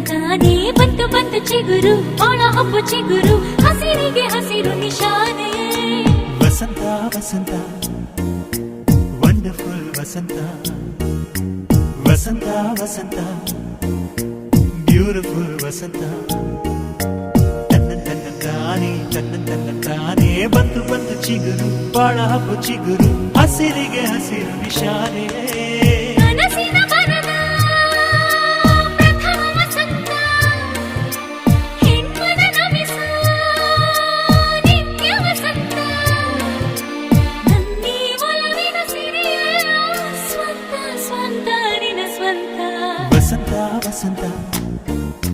ತಂತಾನೇ ಬಂತು ಬಂತು ಚಿಗುರು ಬಾಳ ಹಬ್ಬ ಚಿಗುರು ಹಸಿರಿಗೆ ಹಸಿರು ನಿಶಾನೆ ವಸಂತ ವಸಂತ ವಂಡರ್ಫುಲ್ ವಸಂತ ವಸಂತ ವಸಂತ ಬ್ಯೂಟಿಫುಲ್ ವಸಂತ ತಾನೇ ಬಂತು ಬಂತು ಚಿಗುರು ಬಾಳ ಹಬ್ಬ ಚಿಗುರು ಹಸಿರಿಗೆ ಹಸಿರು ನಿಶಾನೆ